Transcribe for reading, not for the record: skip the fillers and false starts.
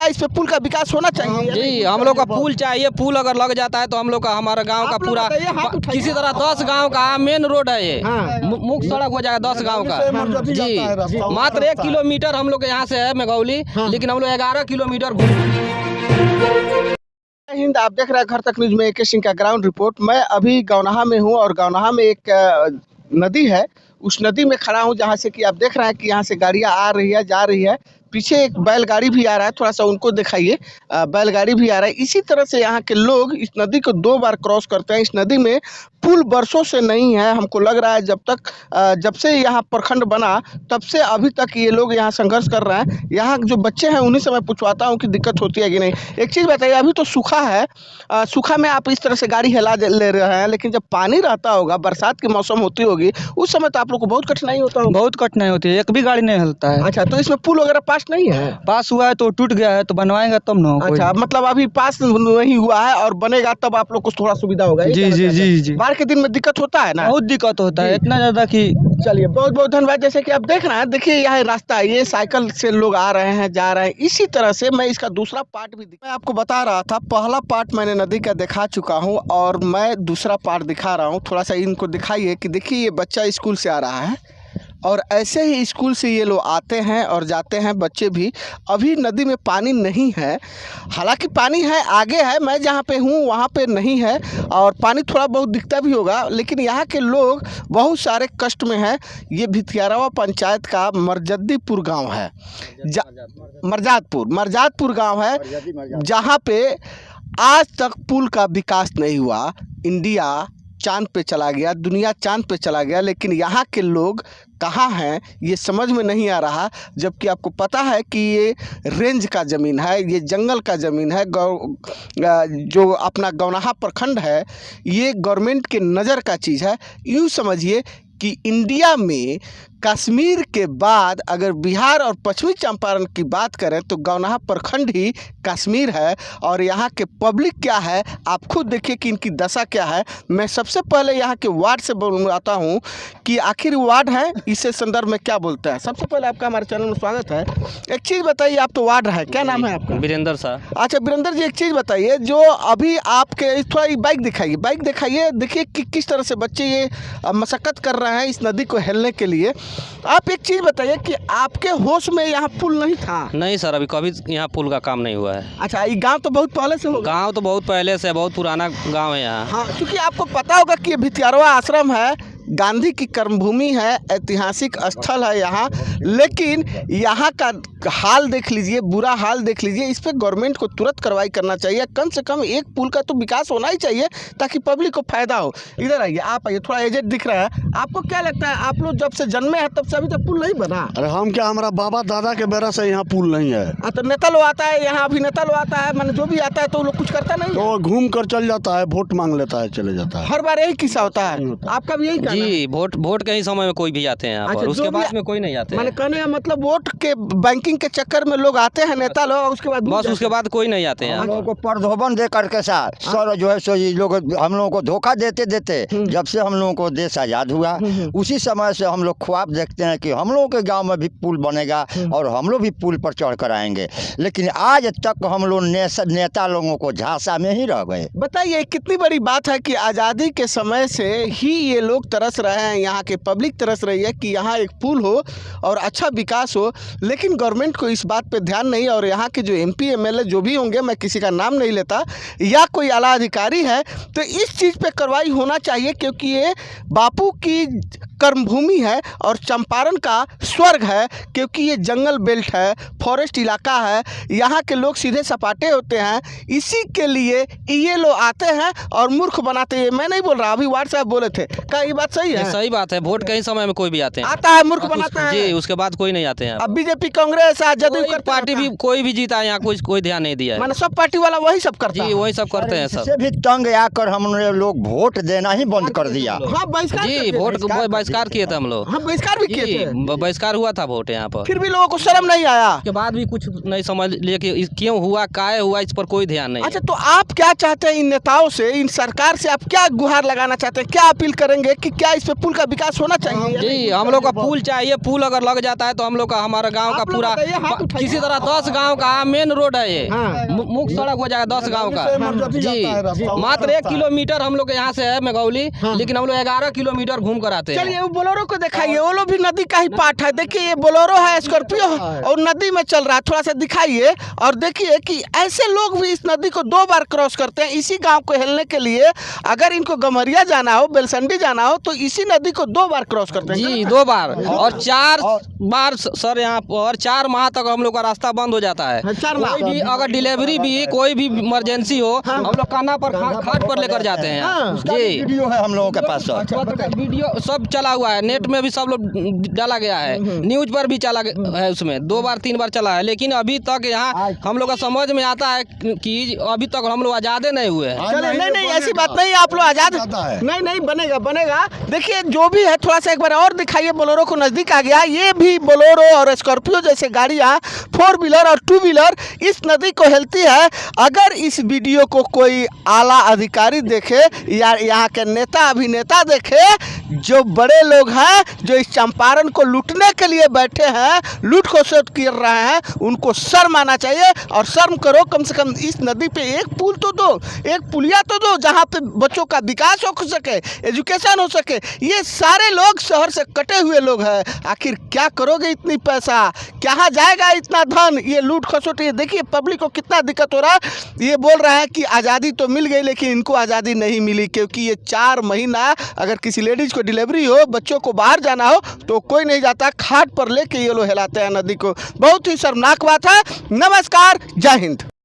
इस पे पुल का विकास होना चाहिए। जी हम लोग का पुल चाहिए। पुल अगर लग जाता है तो हम लोग का हमारा गांव का पूरा किसी तरह 10 गांव का मेन रोड है ये, मुख्य सड़क हो जाएगा 10 गांव का। जी मात्र 1 किलोमीटर हम लोग के यहाँ से है मेघौली, लेकिन हम लोग 11 किलोमीटर हिंद, आप देख रहे हैं घर तक न्यूज में AK सिंह का ग्राउंड रिपोर्ट। मैं अभी गौनाहा में हूँ और गौनाहा में एक नदी है, उस नदी में खड़ा हूँ जहाँ से कि आप देख रहे हैं कि यहाँ से गाड़ियाँ आ रही है जा रही है। पीछे एक बैलगाड़ी भी आ रहा है, थोड़ा सा उनको दिखाइए। बैलगाड़ी भी आ रहा है। इसी तरह से यहाँ के लोग इस नदी को 2 बार क्रॉस करते हैं। इस नदी में पुल बरसों से नहीं है, हमको लग रहा है जब से यहाँ प्रखंड बना तब से अभी तक ये लोग यहाँ संघर्ष कर रहे हैं। यहाँ जो बच्चे हैं उन्हीं से मैं पूछवाता हूँ कि दिक्कत होती है कि नहीं। एक चीज़ बताइए, अभी तो सूखा है, सूखा में आप इस तरह से गाड़ी हिला ले रहे हैं, लेकिन जब पानी रहता होगा, बरसात की मौसम होती होगी, उस समय तो आप लोग को बहुत कठिनाई होता होगा। बहुत कठिनाई होती है, एक भी गाड़ी नहीं हिलता है। अच्छा, तो इसमें पुल वगैरह पास नहीं है? पास हुआ है तो टूट गया है, तो बनवाएंगे तब ना। अच्छा, मतलब अभी पास नहीं हुआ है और बनेगा तब आप लोग को थोड़ा सुविधा होगा। जी जी जी जी। बाढ़ के दिन में दिक्कत होता है ना? बहुत दिक्कत होता है, इतना ज्यादा कि चलिए बहुत बहुत धन्यवाद। जैसे कि आप देख रहे हैं, देखिए यह रास्ता, ये साइकिल से लोग आ रहे हैं जा रहे हैं। इसी तरह से मैं इसका दूसरा पार्ट भी मैं आपको बता रहा था। पहला पार्ट मैंने नदी का दिखा चुका हूँ और मैं दूसरा पार्ट दिखा रहा हूँ। थोड़ा सा इनको दिखाइए कि देखिए ये बच्चा स्कूल से आ रहा है और ऐसे ही स्कूल से ये लोग आते हैं और जाते हैं, बच्चे भी। अभी नदी में पानी नहीं है, हालांकि पानी है, आगे है, मैं जहाँ पे हूँ वहाँ पे नहीं है और पानी थोड़ा बहुत दिखता भी होगा, लेकिन यहाँ के लोग बहुत सारे कष्ट में हैं। ये भितियारवा पंचायत का मरजद्दीपुर गांव है, मरजादपुर गांव है, जहाँ पे आज तक पुल का विकास नहीं हुआ। इंडिया चांद पे चला गया, दुनिया चांद पे चला गया, लेकिन यहाँ के लोग कहाँ हैं ये समझ में नहीं आ रहा। जबकि आपको पता है कि ये रेंज का ज़मीन है, ये जंगल का ज़मीन है। जो अपना गौनाहा प्रखंड है ये गवर्नमेंट के नज़र का चीज़ है। यूँ समझिए कि इंडिया में कश्मीर के बाद अगर बिहार और पश्चिमी चंपारण की बात करें तो गौनाहा प्रखंड ही कश्मीर है। और यहाँ के पब्लिक क्या है आप खुद देखिए कि इनकी दशा क्या है। मैं सबसे पहले यहाँ के वार्ड से बताता हूँ कि आखिर वार्ड है, इससे संदर्भ में क्या बोलता है। सबसे पहले आपका हमारे चैनल में स्वागत है। एक चीज़ बताइए, आप तो वार्ड है, क्या नाम है आपका? वीरेंद्र साहब। अच्छा वीरेंद्र जी, एक चीज़ बताइए, जो अभी आपके थोड़ा बाइक दिखाइए, देखिए कि किस तरह से बच्चे ये मशक्कत कर रहे हैं इस नदी को हिलने के लिए। आप एक चीज़ बताइए कि आपके होश में यहाँ पुल नहीं था? नहीं सर, अभी कभी यहाँ पुल का काम नहीं हुआ है। अच्छा, ये गांव तो बहुत पहले से होगा? गांव तो बहुत पहले से, बहुत पुराना गांव है यहाँ। हाँ, क्योंकि आपको पता होगा कि ये भितियारवा आश्रम है, गांधी की कर्मभूमि है, ऐतिहासिक स्थल है यहाँ। लेकिन यहाँ का हाल देख लीजिए, बुरा हाल देख लीजिए। इस पर गवर्नमेंट को तुरंत कार्रवाई करना चाहिए। कम से कम एक पुल का तो विकास होना ही चाहिए ताकि पब्लिक को फायदा हो। इधर आइए, आप आइए, थोड़ा एजेड दिख रहा है। आपको क्या लगता है, आप लोग जब से जन्मे हैं तब से अभी तक पुल नहीं बना? अरे हम क्या, हमारा बाबा दादा के बेरा से यहाँ पुल नहीं है। तो नेता लोग आता है यहाँ, अभिनेता लोग आता है, मैंने जो भी आता है तो लोग कुछ करता नहीं, तो घूम कर चल जाता है, वोट मांग लेता है, चले जाता है। हर बार यही किस्सा होता है। आपका भी यही कहना है? जी, वोट के ही समय में कोई भी आते हैं यहाँ पर, उसके बाद में कोई नहीं आते। मैंने कहने का मतलब वोट के बैंकिंग के चक्कर में लोग आते हैं नेता लोग, उसके बाद बस उसके बाद कोई नहीं आते हैं। हम लोगों को प्रलोभन दे करके साथ सर जो है सो ये लोग हम लोगों को धोखा देते जब से हम लोगों को देश आज़ाद हुआ उसी समय से हम लोग ख्वाब देखते हैं कि हम लोगों के गांव में भी पुल बनेगा और हम लोग भी पुल पर चढ़ कर आएंगे। लेकिन आज तक हम लोग नेता लोगों को झांसा में ही रह गए। बताइए कितनी बड़ी बात है कि आज़ादी के समय से ही ये लोग तरस रहे हैं, यहाँ के पब्लिक तरस रही है कि यहाँ एक पुल हो और अच्छा विकास हो। लेकिन गवर्नमेंट को इस बात पे ध्यान नहीं। और यहाँ के जो MP MLA जो भी होंगे, मैं किसी का नाम नहीं लेता, या कोई आला अधिकारी है, तो इस चीज़ पे कार्रवाई होना चाहिए, क्योंकि ये बापू की कर्मभूमि है और चंपारण का स्वर्ग है, क्योंकि ये जंगल बेल्ट है, फॉरेस्ट इलाका है। यहाँ के लोग सीधे सपाटे होते हैं, इसी के लिए ये लोग आते हैं और मूर्ख बनाते हैं। मैं नहीं बोल रहा, अभी वार्ड साहब बोले थे, क्या ये बात सही है? सही बात है, वोट के ही समय में कोई भी आते हैं, आता है, मूर्ख बनाता है। जी, उसके बाद कोई नहीं आते हैं। अब BJP कांग्रेस जदयू पार्टी भी कोई भी जीता है यहाँ, कोई ध्यान नहीं दिया है। मैंने सब पार्टी वाला वही सब करता है। जी, वही सब करते हैं इससे भी तंग आकर हमने लोग वोट देना ही बंद कर दिया। हाँ, बहिष्कार जी, वोट बहिष्कार किए थे हम लोग। हाँ, बहिष्कार भी किए थे, बहिष्कार हुआ था वोट यहाँ पर। फिर भी लोगों को शर्म नहीं आया। के बाद भी कुछ नहीं समझ लिए कि क्यों हुआ, काहे हुआ, इस पर कोई ध्यान नहीं। अच्छा, तो आप क्या चाहते हैं इन नेताओं से, इन सरकार से आप क्या गुहार लगाना चाहते हैं, क्या अपील करेंगे कि क्या इस पे पुल का विकास होना चाहिए? जी हम लोग का पुल चाहिए। पुल अगर लग जाता है तो हम लोग का हमारा गांव का पूरा किसी तरह 10 गांव का मेन रोड है ये, मुख्य सड़क हो जाएगा 10 गांव का। जी मात्र 1 किलोमीटर हम लोग के यहाँ से है मेघौली, लेकिन हम लोग 11 किलोमीटर घूम कर आते हैं। चलिए वो बोलेरो को दिखाइए, वो लोग भी नदी का ही पार्ट है। देखिए ये बोलेरो है, स्कॉर्पियो और नदी में चल रहा है। थोड़ा सा दिखाइए और देखिए कि ऐसे लोग भी इस नदी को 2 बार क्रॉस करते हैं। इसी गांव को हेलने के लिए अगर इनको गमरिया जाना हो, बेलसंडी जाना हो तो इसी नदी को 2 बार क्रॉस करते हैं। जी 2 बार और 4 बार सर यहाँ पर 4 माह तक हम लोग का रास्ता बंद हो जाता है। कोई भी अगर डिलीवरी भी कोई भी इमरजेंसी हो हम लोग कान्हा पर खाट पर लेकर जाते हैं। जी वीडियो है हम लोगों के पास वीडियो सब चला हुआ है, नेट में भी सब लोग डाला गया है, न्यूज पर भी चला है, उसमें 2 बार 3 बार चला है। लेकिन अभी तक यहाँ हम लोग का समझ में आता है कि अभी तक हम लोग आज़ाद नहीं हुए हैं। नहीं ऐसी बात नहीं, आप लोग आज़ाद नहीं बनेगा। देखिए जो भी है थोड़ा सा एक बार और दिखाइए। बोलेरो को नज़दीक आ गया। ये भी बोलेरो और स्कॉर्पियो जैसे गाड़ियाँ 4 व्हीलर और 2 व्हीलर इस नदी को हेलती है। अगर इस वीडियो को कोई आला अधिकारी देखे या यहाँ के नेता अभिनेता देखे, जो बड़े लोग हैं जो इस चंपारण को लूटने के लिए बैठे हैं, लूट खसोट कर रहे हैं, उनको शर्म आना चाहिए। और शर्म करो, कम से कम इस नदी पे एक पुल तो दो, एक पुलिया तो दो जहाँ पे बच्चों का विकास हो सके, एजुकेशन हो सके। ये सारे लोग शहर से कटे हुए लोग हैं। आखिर क्या करोगे इतनी पैसा, कहाँ जाएगा इतना धन? ये लूट खसोट, ये देखिए पब्लिक को कितना दिक्कत हो रहा है। ये बोल रहा है कि आज़ादी तो मिल गई लेकिन इनको आज़ादी नहीं मिली, क्योंकि ये 4 महीना अगर किसी लेडीज़ को डिलीवरी हो, बच्चों को बाहर जाना हो तो कोई नहीं जाता, खाट पर लेके ये लोग हिलाते हैं नदी को। बहुत ही शर्मनाक बात है। नमस्कार, जय हिंद।